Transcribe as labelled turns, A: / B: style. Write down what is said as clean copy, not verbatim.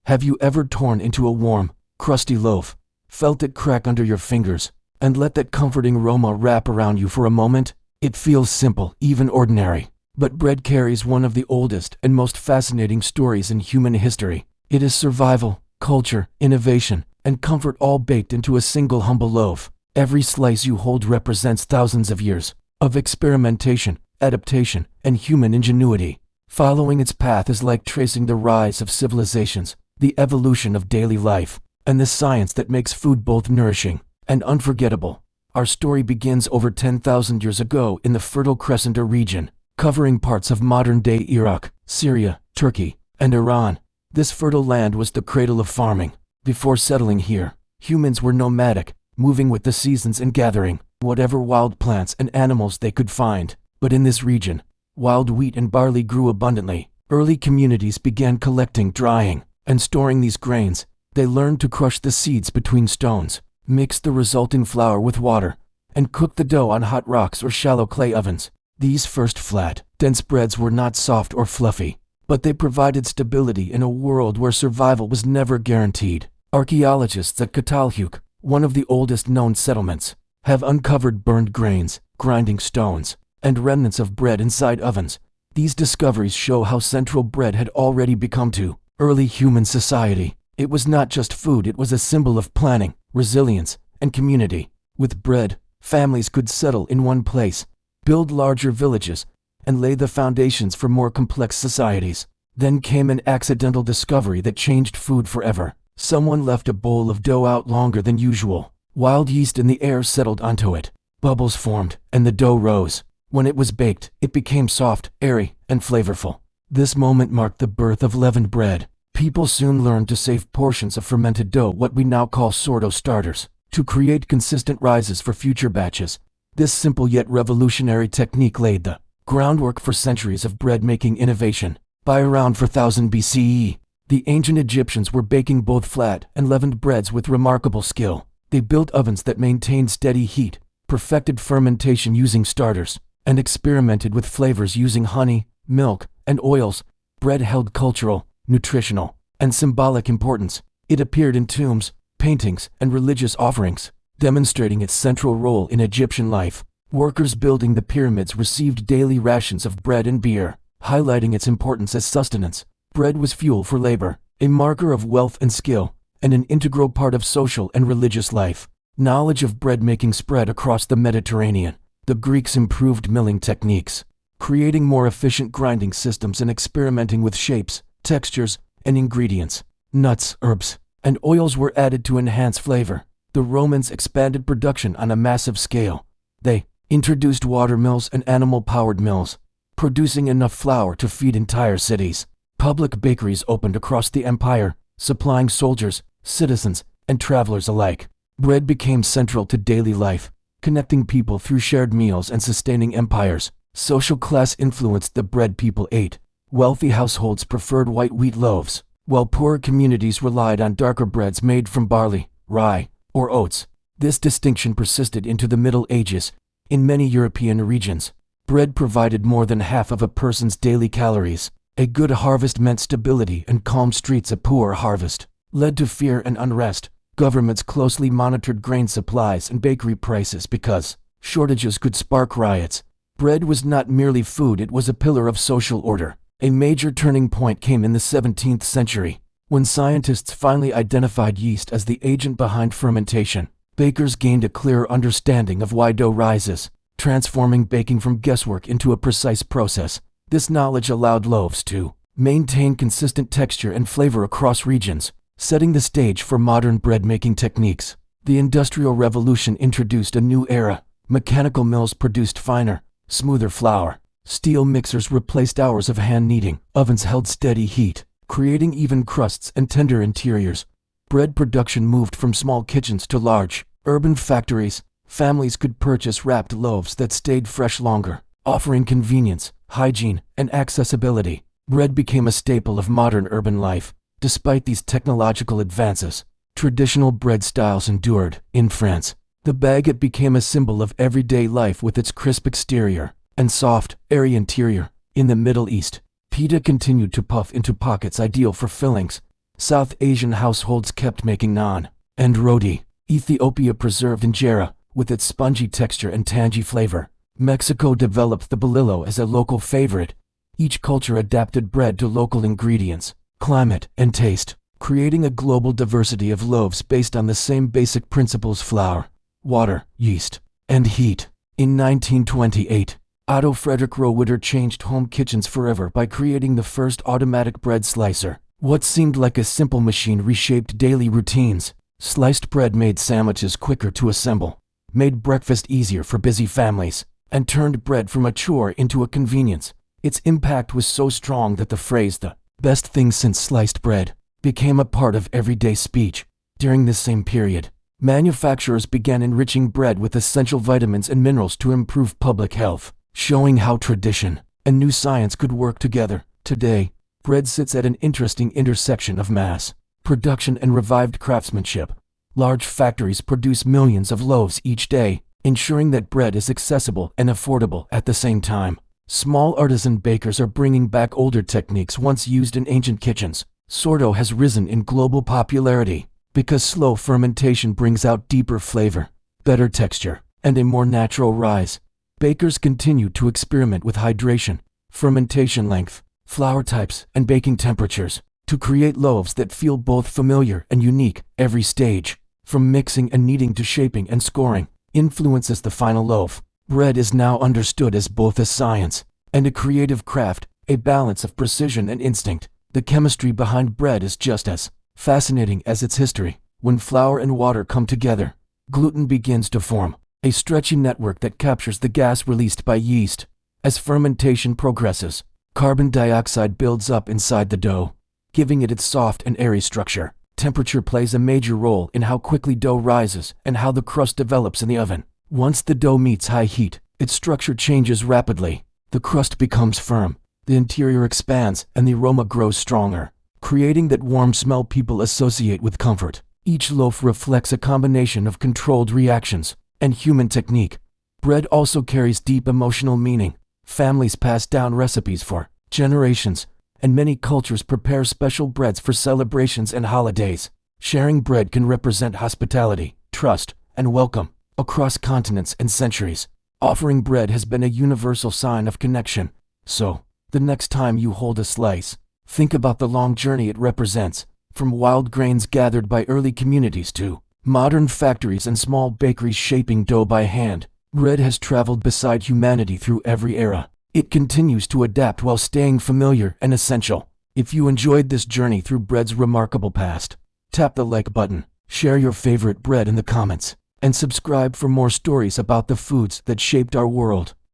A: Have you ever torn into a warm, crusty loaf, felt it crack under your fingers, and let that comforting aroma wrap around you for a moment? It feels simple, even ordinary. But bread carries one of the oldest and most fascinating stories in human history. It is survival, culture, innovation, and comfort all baked into a single humble loaf. Every slice you hold represents thousands of years of experimentation, adaptation, and human ingenuity. Following its path is like tracing the rise of civilizations, the evolution of daily life, and the science that makes food both nourishing and unforgettable. Our story begins over 10,000 years ago in the Fertile Crescent region, covering parts of modern-day Iraq, Syria, Turkey, and Iran. This fertile land was the cradle of farming. Before settling here, humans were nomadic, moving with the seasons and gathering whatever wild plants and animals they could find. But in this region, wild wheat and barley grew abundantly. Early communities began collecting, drying, and storing these grains. They learned to crush the seeds between stones, mix the resulting flour with water, and cook the dough on hot rocks or shallow clay ovens. These first flat, dense breads were not soft or fluffy, but they provided stability in a world where survival was never guaranteed. Archaeologists at Catalhuk, one of the oldest known settlements, have uncovered burned grains, grinding stones, and remnants of bread inside ovens. These discoveries show how central bread had already become to early human society. It was not just food, it was a symbol of planning, resilience, and community. With bread, families could settle in one place, build larger villages, and lay the foundations for more complex societies. Then came an accidental discovery that changed food forever. Someone left a bowl of dough out longer than usual. Wild yeast in the air settled onto it. Bubbles formed, and the dough rose. When it was baked, it became soft, airy, and flavorful. This moment marked the birth of leavened bread. People soon learned to save portions of fermented dough, what we now call sourdough starters, to create consistent rises for future batches. This simple yet revolutionary technique laid the groundwork for centuries of bread-making innovation. By around 4000 BCE, the ancient Egyptians were baking both flat and leavened breads with remarkable skill. They built ovens that maintained steady heat, perfected fermentation using starters, and experimented with flavors using honey, milk, and oils. Bread held cultural, nutritional, and symbolic importance. It appeared in tombs, paintings, and religious offerings, demonstrating its central role in Egyptian life. Workers building the pyramids received daily rations of bread and beer, highlighting its importance as sustenance. Bread was fuel for labor, a marker of wealth and skill, and an integral part of social and religious life. Knowledge of bread making spread across the Mediterranean. The Greeks improved milling techniques, creating more efficient grinding systems and experimenting with shapes, textures, and ingredients. Nuts, herbs, and oils were added to enhance flavor. The Romans expanded production on a massive scale. They introduced water mills and animal-powered mills, producing enough flour to feed entire cities. Public bakeries opened across the empire, supplying soldiers, citizens, and travelers alike. Bread became central to daily life, connecting people through shared meals and sustaining empires. Social class influenced the bread people ate. Wealthy households preferred white wheat loaves, while poorer communities relied on darker breads made from barley, rye, or oats. This distinction persisted into the Middle Ages. In many European regions, bread provided more than half of a person's daily calories. A good harvest meant stability and calm streets. A poor harvest led to fear and unrest. Governments closely monitored grain supplies and bakery prices because shortages could spark riots. Bread was not merely food, it was a pillar of social order. A major turning point came in the 17th century, when scientists finally identified yeast as the agent behind fermentation. Bakers gained a clearer understanding of why dough rises, transforming baking from guesswork into a precise process. This knowledge allowed loaves to maintain consistent texture and flavor across regions, setting the stage for modern bread-making techniques. The Industrial Revolution introduced a new era. Mechanical mills produced finer, smoother flour. Steel mixers replaced hours of hand kneading. Ovens held steady heat, creating even crusts and tender interiors. Bread production moved from small kitchens to large, urban factories. Families could purchase wrapped loaves that stayed fresh longer, offering convenience, hygiene, and accessibility. Bread became a staple of modern urban life. Despite these technological advances, traditional bread styles endured. In France, the baguette became a symbol of everyday life with its crisp exterior and soft, airy interior. In the Middle East, pita continued to puff into pockets ideal for fillings. South Asian households kept making naan and roti. Ethiopia preserved injera with its spongy texture and tangy flavor. Mexico developed the bolillo as a local favorite. Each culture adapted bread to local ingredients, climate, and taste, creating a global diversity of loaves based on the same basic principles: flour, water, yeast, and heat. In 1928, Otto Frederick Rohwedder changed home kitchens forever by creating the first automatic bread slicer. What seemed like a simple machine reshaped daily routines. Sliced bread made sandwiches quicker to assemble, made breakfast easier for busy families, and turned bread from a chore into a convenience. Its impact was so strong that the phrase, "the best thing since sliced bread," became a part of everyday speech. During this same period, manufacturers began enriching bread with essential vitamins and minerals to improve public health, showing how tradition and new science could work together. Today, bread sits at an interesting intersection of mass production and revived craftsmanship. Large factories produce millions of loaves each day, ensuring that bread is accessible and affordable at the same time. Small artisan bakers are bringing back older techniques once used in ancient kitchens. Sourdough has risen in global popularity because slow fermentation brings out deeper flavor, better texture, and a more natural rise. Bakers continue to experiment with hydration, fermentation length, flour types, and baking temperatures to create loaves that feel both familiar and unique. Every stage, from mixing and kneading to shaping and scoring, influences the final loaf. Bread is now understood as both a science and a creative craft, a balance of precision and instinct. The chemistry behind bread is just as fascinating as its history. When flour and water come together, gluten begins to form, a stretchy network that captures the gas released by yeast. As fermentation progresses, carbon dioxide builds up inside the dough, giving it its soft and airy structure. Temperature plays a major role in how quickly dough rises and how the crust develops in the oven. Once the dough meets high heat, its structure changes rapidly. The crust becomes firm, the interior expands, and the aroma grows stronger, creating that warm smell people associate with comfort. Each loaf reflects a combination of controlled reactions and human technique. Bread also carries deep emotional meaning. Families pass down recipes for generations, and many cultures prepare special breads for celebrations and holidays. Sharing bread can represent hospitality, trust, and welcome. Across continents and centuries, offering bread has been a universal sign of connection. So, the next time you hold a slice, think about the long journey it represents. From wild grains gathered by early communities to modern factories and small bakeries shaping dough by hand, bread has traveled beside humanity through every era. It continues to adapt while staying familiar and essential. If you enjoyed this journey through bread's remarkable past, tap the like button, share your favorite bread in the comments, and subscribe for more stories about the foods that shaped our world.